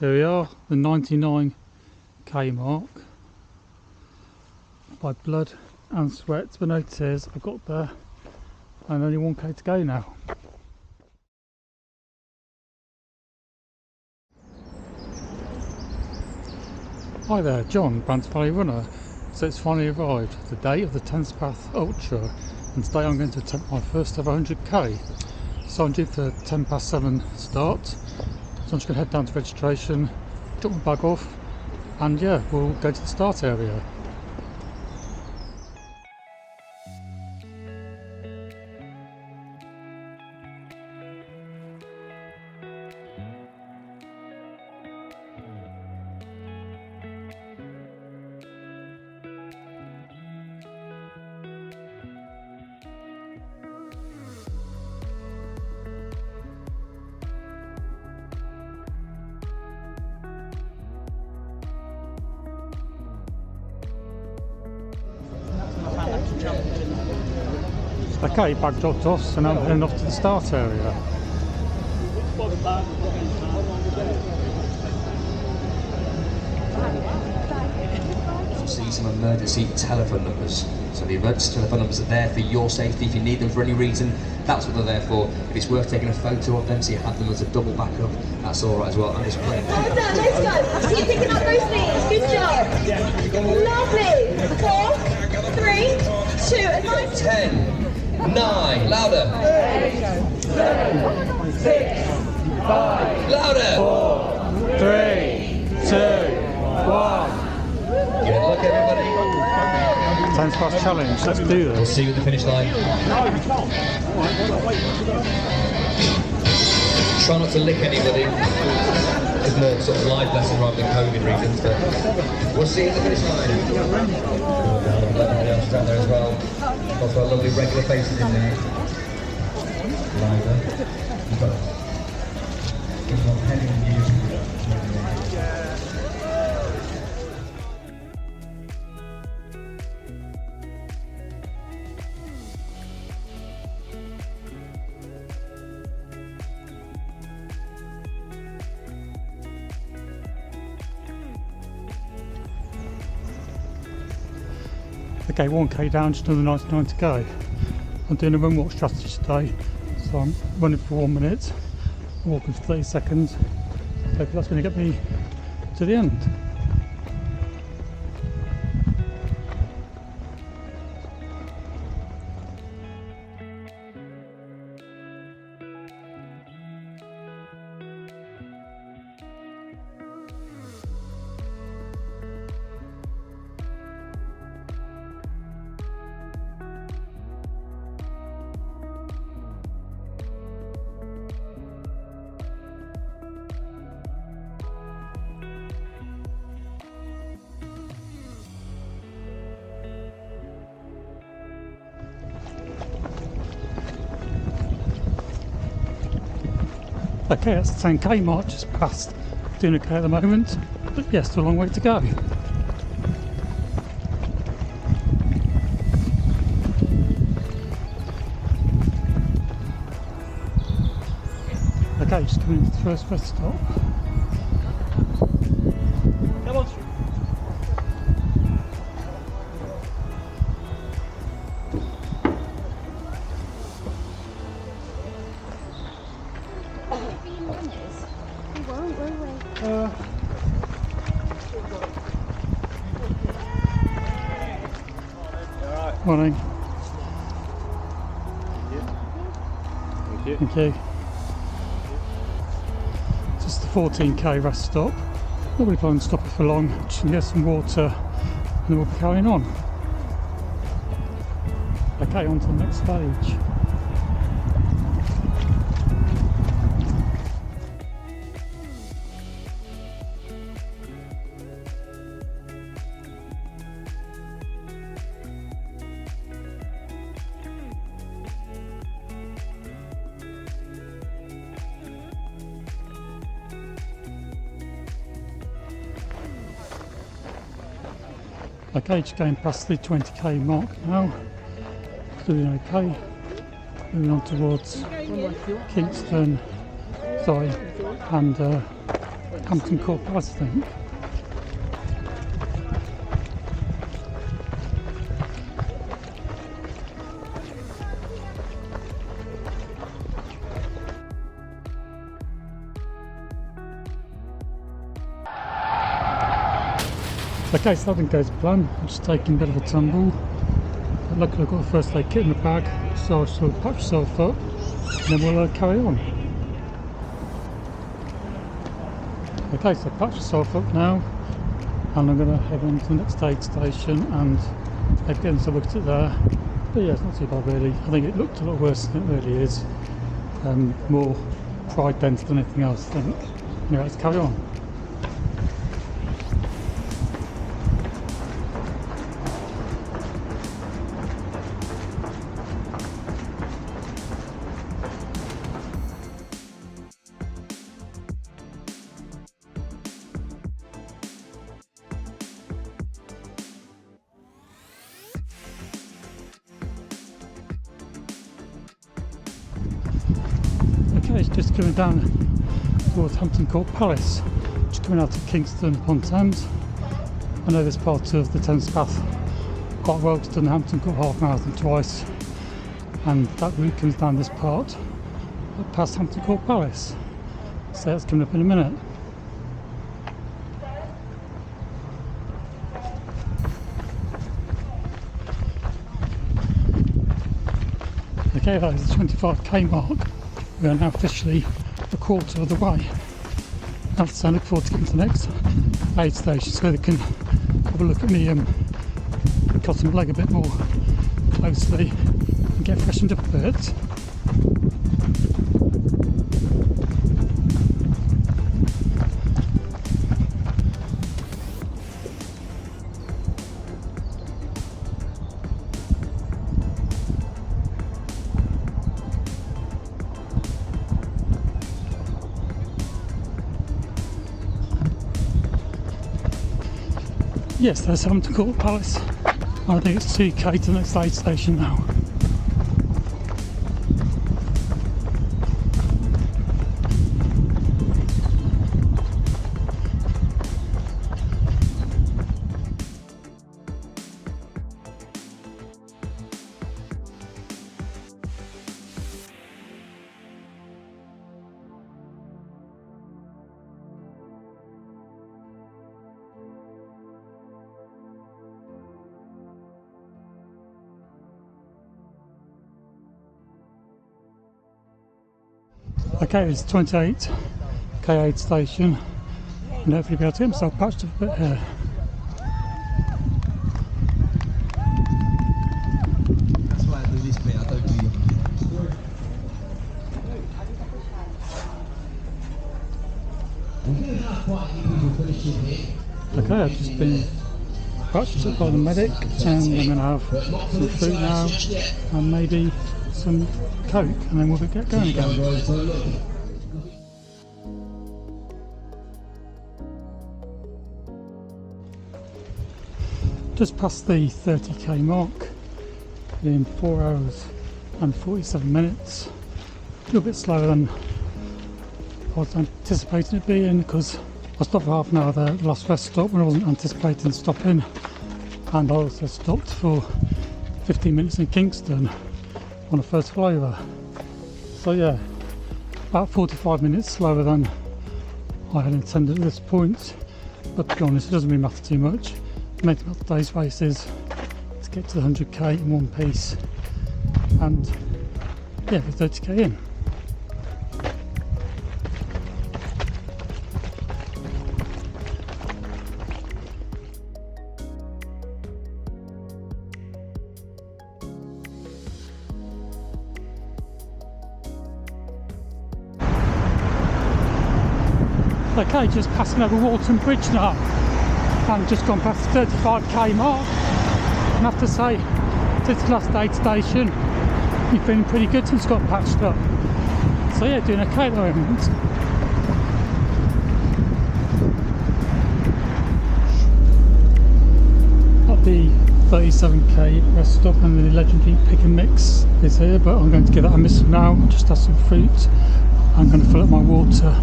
There we are, the 99k mark by blood and sweat, but no tears. I've got there, and only 1k to go now. Hi there, John, Brants Valley Runner. So it's finally arrived, the day of the Thames Path Ultra, and today I'm going to attempt my first ever 100k. So I'm due for 7:10 start, so I'm just going to head down to registration, drop my bag off, and yeah, we'll go to the start area. Okay, bag dropped off, so now I'm heading off to the start area. You'll see some emergency telephone numbers. So the emergency telephone numbers are there for your safety. If you need them for any reason, that's what they're there for. If it's worth taking a photo of them so you have them as a double backup, that's all right as well. I'm just playing. Well done, let's go. I see you picking up those knees. Good job. Lovely. 4, 3, 2, and 9. 10, 9, louder. 8, 7, 6, 5, Louder. 4, 3, 2, 1. Good luck, everybody. Thames Path Challenge, let's do We'll this. see you at the finish line. Try not to lick anybody. It's more sort of life lesson rather than COVID reasons, but we'll see you at the finish line. Everybody else is out there as well. Also, our lovely regular faces in there. Liza. You've got Penny and you. Okay, 1k down, just another 99 to go. I'm doing a run walk strategy today, so I'm running for 1 minute, walking for 30 seconds. Hopefully that's going to get me to the end. Okay, that's the 10k mark just passed. Doing okay at the moment, but yes, still a long way to go. Okay, just coming into the first rest stop. Come on. Morning. Thank you. Thank you. Just the 14k rest stop. Not really planning on stopping for long. Just gonna get some water and then we'll be carrying on. Okay, on to the next stage. Okay, just going past the 20k mark now. Doing okay. Moving on towards Kingston, and Hampton Court Palace, I think. Okay, so that didn't go to plan. I'm just taking a bit of a tumble. But luckily I've got a first aid kit in the bag, so I'll sort of patch myself up and then we'll carry on. Okay, so patch myself up now and I'm going to head on to the next aid station and maybe get into look at it there. But yeah, it's not too bad really. I think it looked a lot worse than it really is. More pride dents than anything else, I think. Anyway, let's carry on. Okay, it's just coming down towards Hampton Court Palace, just coming out of Kingston upon Thames. I know this part of the Thames Path quite well, done the Hampton Court half marathon twice, and that route comes down this part past Hampton Court Palace. So that's coming up in a minute. Okay, that is the 25k mark. We are now officially a quarter of the way. So I look forward to getting to the next aid station so they can have a look at me cutting my leg a bit more closely and get freshened up a bit. Yes, there's Hampton Court Palace. I think it's 2k to the next aid station now. Okay, it's 28k aid station and hopefully be able to get myself patched up a bit here. That's why I do this bit, I don't do your Okay, I've just been patched up by the medic and I'm going to have some fruit now and maybe some Coke and then we'll get going again. Just past the 30k mark in 4 hours and 47 minutes. A little bit slower than I was anticipating it being because I stopped for half an hour there, the last rest stop when I wasn't anticipating stopping, and I also stopped for 15 minutes in Kingston on the first flyover. So yeah, about 45 minutes slower than I had intended at this point, but to be honest it doesn't really matter too much. The main thing about today's race is to get to the 100k in one piece and yeah, the 30k in. Okay, just passing over Walton Bridge now and just gone past the 35k mark, and I have to say this last aid station you've been pretty good since got patched up, so yeah, doing okay at the moment. At the 37k rest stop and the legendary pick and mix is here, but I'm going to give that a miss now. Just have some fruit. I'm going to fill up my water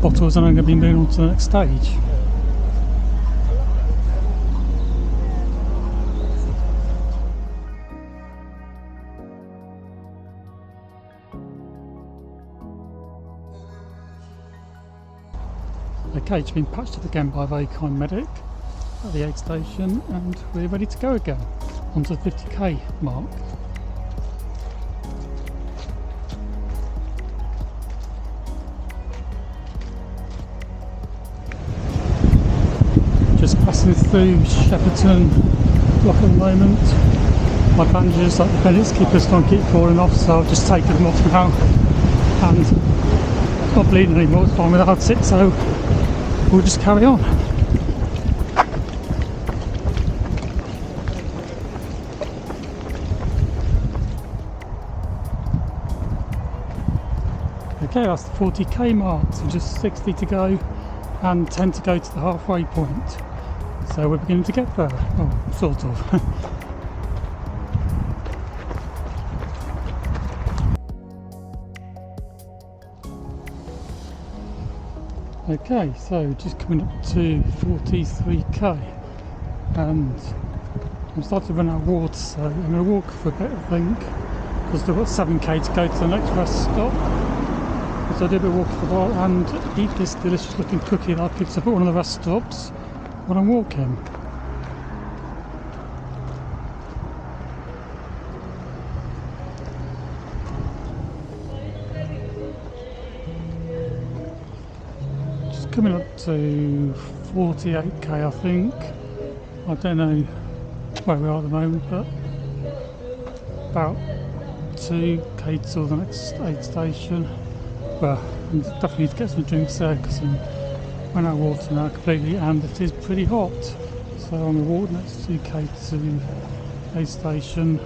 bottles, and I'm going to be moving on to the next stage. Okay, it's been patched up again by a very kind medic at the aid station, and we're ready to go again onto the 50k mark. Just passing through Shepperton Lock at the moment. My bandages, like the Bennett's keepers, don't keep falling off, so I've just taken them off now, and not bleeding anymore. It's fine without it, so we'll just carry on. Okay, that's the 40k mark, so just 60 to go and 10 to go to the halfway point. So we're beginning to get there, well, sort of. Okay, so just coming up to 43k, and I'm starting to run out of water, so I'm going to walk for a bit, I think, because I've got 7k to go to the next rest stop. So I did a bit of walking for a while and eat this delicious looking cookie that I picked up at one of the rest stops when I'm walking. Just coming up to 48k, I think. I don't know where we are at the moment, but about 2k till the next aid station. Well, I definitely need to get some drinks there because I'm running out of water now completely, and it is pretty hot. So I'm going to walk the next 2k to aid station.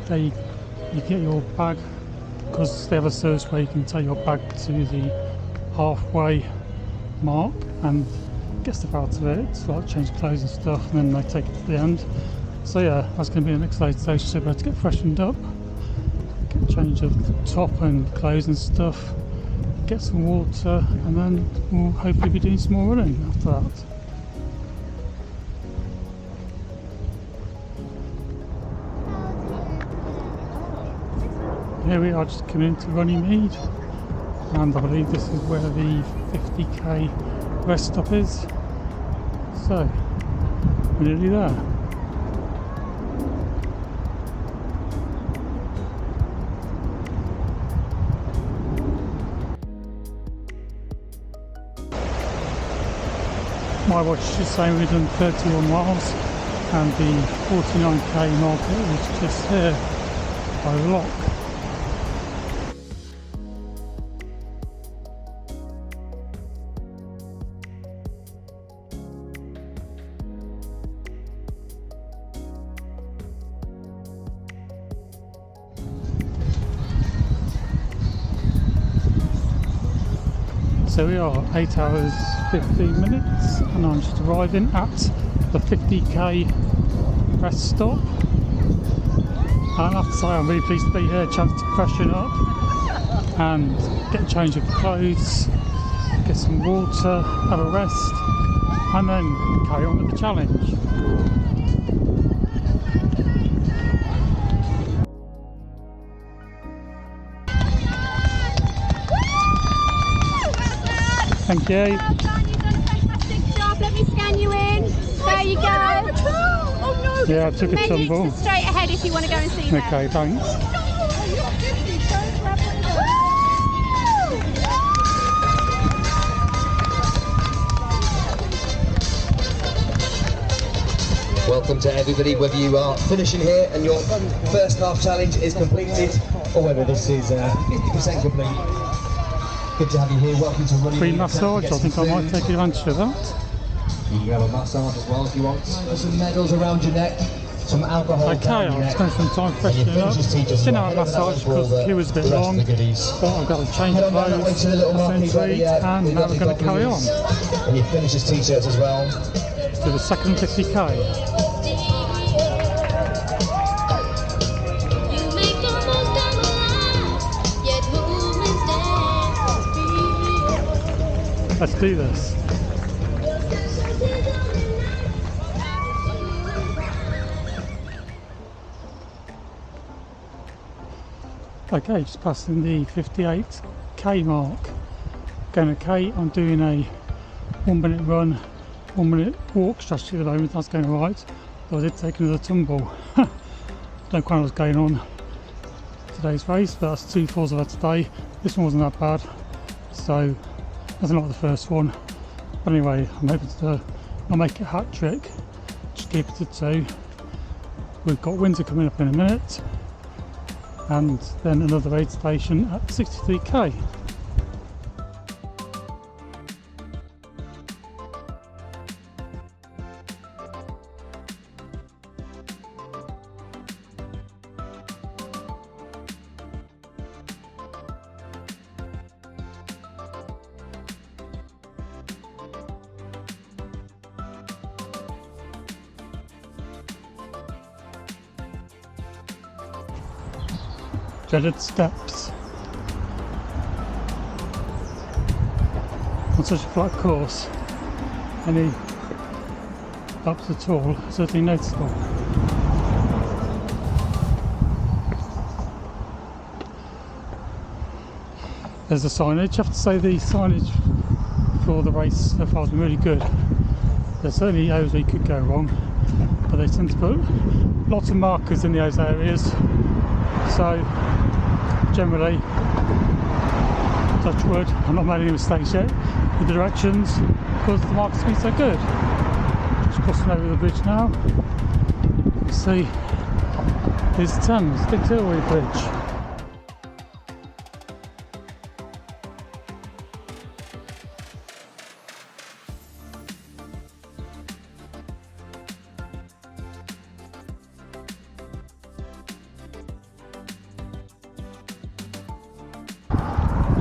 There you get your bag, because they have a service where you can take your bag to the halfway mark and get stuff out of it, so like change clothes and stuff, and then they take it to the end. So yeah, that's going to be the next aid station, so we're about to get freshened up, get a change of top and clothes and stuff, get some water, and then we'll hopefully be doing some more running after that. Here we are, just coming into Runnymede, and I believe this is where the 50k rest stop is. So we're nearly there. My watch is just saying we've done 31 miles, and the 49k marker is just here by the lock. So we are 8 hours 15 minutes, and I'm just arriving at the 50k rest stop. And I have to say I'm really pleased to be here, a chance to freshen up and get a change of clothes, get some water, have a rest, and then carry on with the challenge. Thank you. Well done, you've done a fantastic job. Let me scan you in. There you go. Oh no. Yeah, I took a Medics tumble. are straight ahead if you want to go and see them. Okay, thanks. Welcome to everybody, whether you are finishing here and your first half challenge is completed, or whether this is 50% complete. Good to have you here. Welcome to Running. Free massage, I think I might take advantage of that. You can have a massage as well if you want. There's some medals around your neck, some alcohol. Okay, I'll spend some time freshening up. Didn't have a massage because the queue was a bit long, but I've got to change clothes, essentially, and now we're going to carry on. And your finisher's t-shirts as well. To the second 50k. Let's do this. Okay, just passing the 58k mark. Going okay, I'm doing a 1 minute run, 1 minute walk strategy at the moment. That's going alright. Though I did take another tumble. Don't quite know what's going on today's race, but that's 2 falls I've had today. This one wasn't that bad, so nothing like the first one. But anyway, I'm hoping to not make it a hat trick, just keep it to 2. We've got Windsor coming up in a minute, and then another aid station at 63k. Dreaded steps. On such a flat course, any ups at all are certainly noticeable. There's the signage. I have to say the signage for the race so far has been really good. There's certainly areas where you could go wrong, but they tend to put lots of markers in those areas. So generally, touch wood, I'm not made any mistakes yet with the directions because the markers have been so good. Just crossing over the bridge now. You can see there's the Thames, Dick Tilbury Bridge.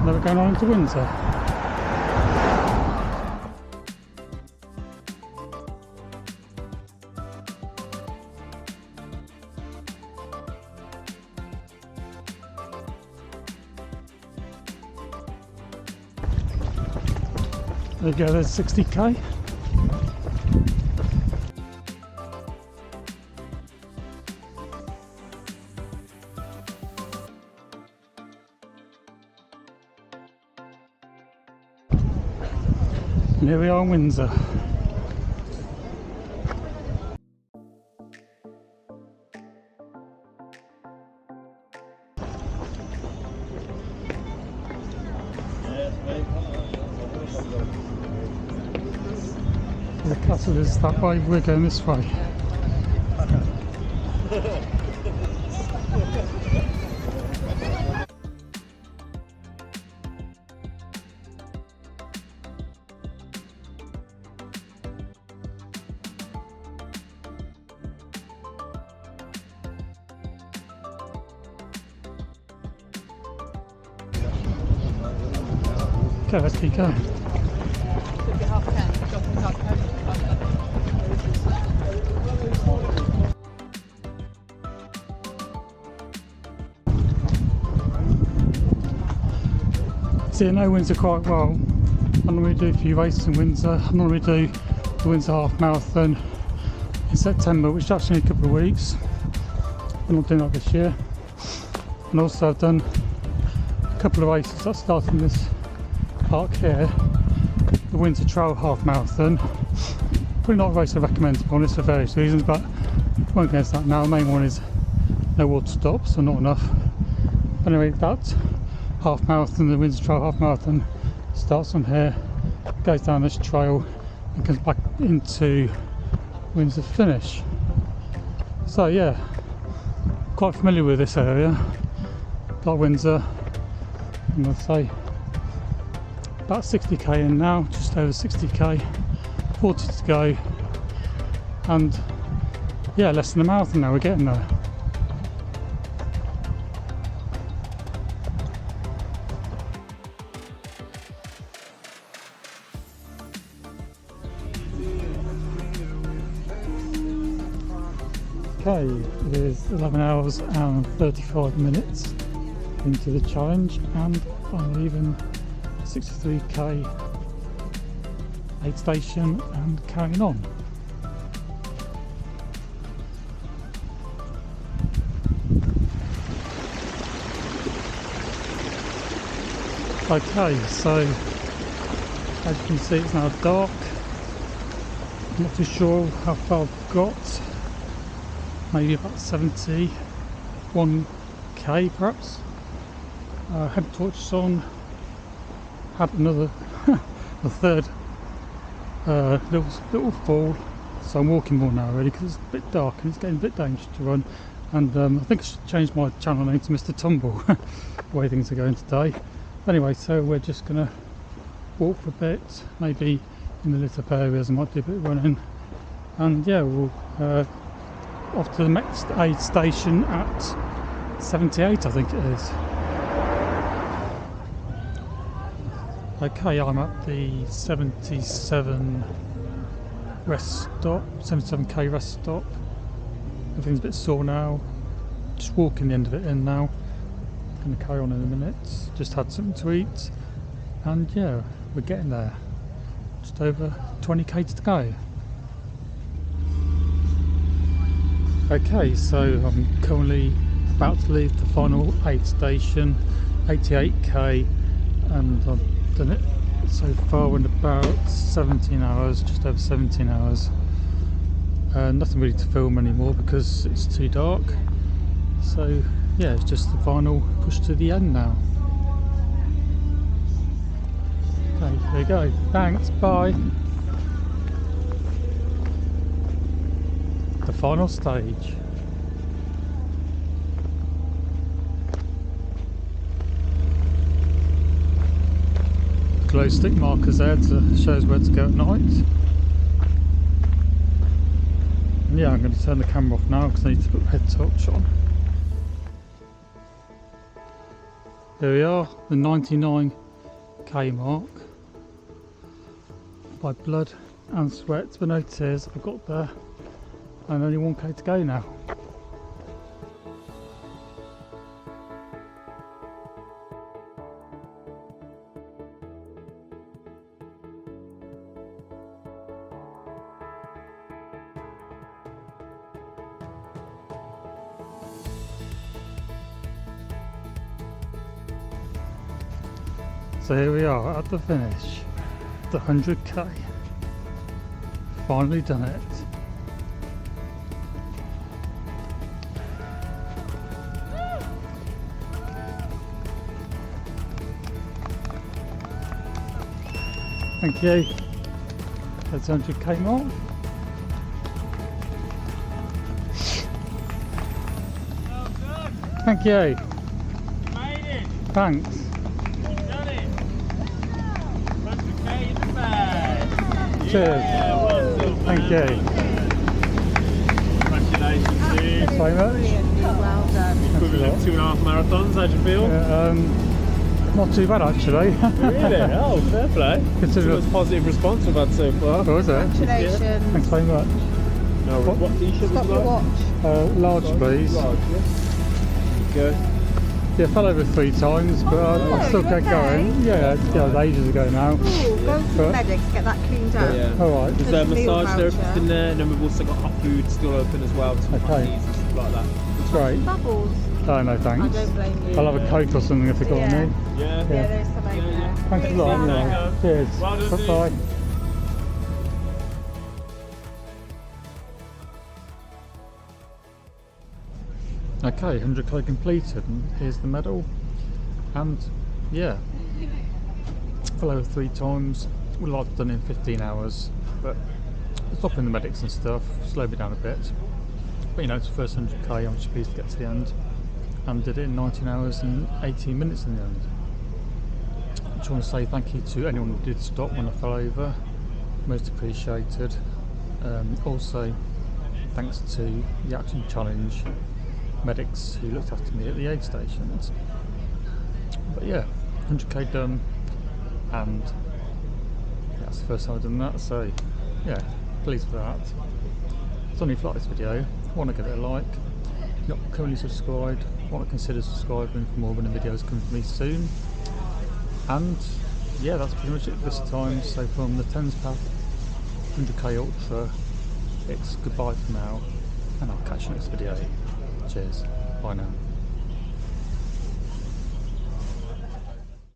Now we're going on into Windsor. There we go, there's 60k. And here we are in Windsor. The castle is that way, we're going this way. Okay, let's keep going. See, I know Windsor quite well. I normally do a few races in Windsor. I normally do the Windsor Half Marathon in September, which is actually in a couple of weeks. I'm not doing that this year. And also I've done a couple of races that start in this park here, the Windsor Trail Half Marathon. Probably not a race I recommend, to be honest, for various reasons, but I won't get into that now. The main one is no water stops, so not enough. But anyway, that half marathon, the Windsor Trail Half Marathon, starts from here, goes down this trail and comes back into Windsor finish. So yeah, quite familiar with this area, like Windsor, and I'd say about 60k in now, just over 60k, 40 to go, and yeah, less than a marathon now, we're getting there. Okay, it is 11 hours and 35 minutes into the challenge, and I'm leaving 63k aid station and carrying on. Okay, so as you can see it's now dark. I'm not too sure how far I've got, maybe about 71k perhaps. Had torches on, had another the third little fall, so I'm walking more now really because it's a bit dark and it's getting a bit dangerous to run. And I think I should change my channel name to Mr. Tumble, the way things are going today. Anyway, so we're just gonna walk for a bit, maybe in the lit up areas I might do a bit of running, and yeah, we'll off to the next aid station at 78 I think it is. Okay, I'm at the 77 rest stop, 77k rest stop. Everything's a bit sore now, just walking the end of it in now. Going to carry on in a minute, just had something to eat, and yeah, we're getting there. Just over 20k to go. Okay, so I'm currently about to leave the final aid station, 88k, and I've done it so far in about 17 hours, just over 17 hours. Nothing really to film anymore because it's too dark, so yeah, it's just the final push to the end now. Okay, there we go. Thanks, bye. The final stage. Glow stick markers there to show us where to go at night. And yeah, I'm going to turn the camera off now because I need to put the head torch on. There we are, the 99k mark. By blood and sweat, but no tears I've got there, and only 1k to go now. So here we are at the finish, the 100k. Finally done it. Thank you. That's 100k mark. Thank you. You made it. Thanks. You've done it. 100k in the bag. Cheers. Yeah, well done, Thank man. you. Congratulations, dude. Thanks very much. Well done. Equivalent of 2.5 marathons. How'd you feel? Not too bad actually. Really? Oh, fair play. Consider It's the most positive response we've had so far. What was it? Congratulations. Thanks very much. No, what t-shirt Stop was your that? watch. Large please. Large, yeah. Good. Yeah, fell over 3 times, but I still you kept okay? going. Yeah, it was ages ago now. Ooh, go to the But- medics, get that cleaned up. Yeah. Alright. There's a There's a meal massage therapist voucher. in there, and then we've also got hot food still open as well, some Okay. patties and stuff like that. It's great. Bubbles. Oh no, I thanks. don't blame you. I'll have a Coke or something if they got Yeah. me. Yeah. Yeah, there's some over there. Thanks a lot. Thanks, Anyway. Sam. Cheers. Well done, dude. Bye. Okay, 100k completed, and here's the medal. And yeah, fell over 3 times. Would like to have done it in 15 hours, but stopping the medics and stuff slowed me down a bit. But you know, it's the first 100k. I'm just pleased to get to the end, and did it in 19 hours and 18 minutes in the end. I just want to say thank you to anyone who did stop when I fell over. Most appreciated. Also, thanks to the Action Challenge medics who looked after me at the aid stations. But yeah, 100k done, and that's the first time I've done that, so yeah, pleased with that. So if you like this video, want to give it a like, not currently subscribed, want to consider subscribing for more running videos coming from me soon, and yeah, that's pretty much it this time. So from the Thames Path 100k Ultra, it's goodbye for now, and I'll catch you next video. Cheers, bye now.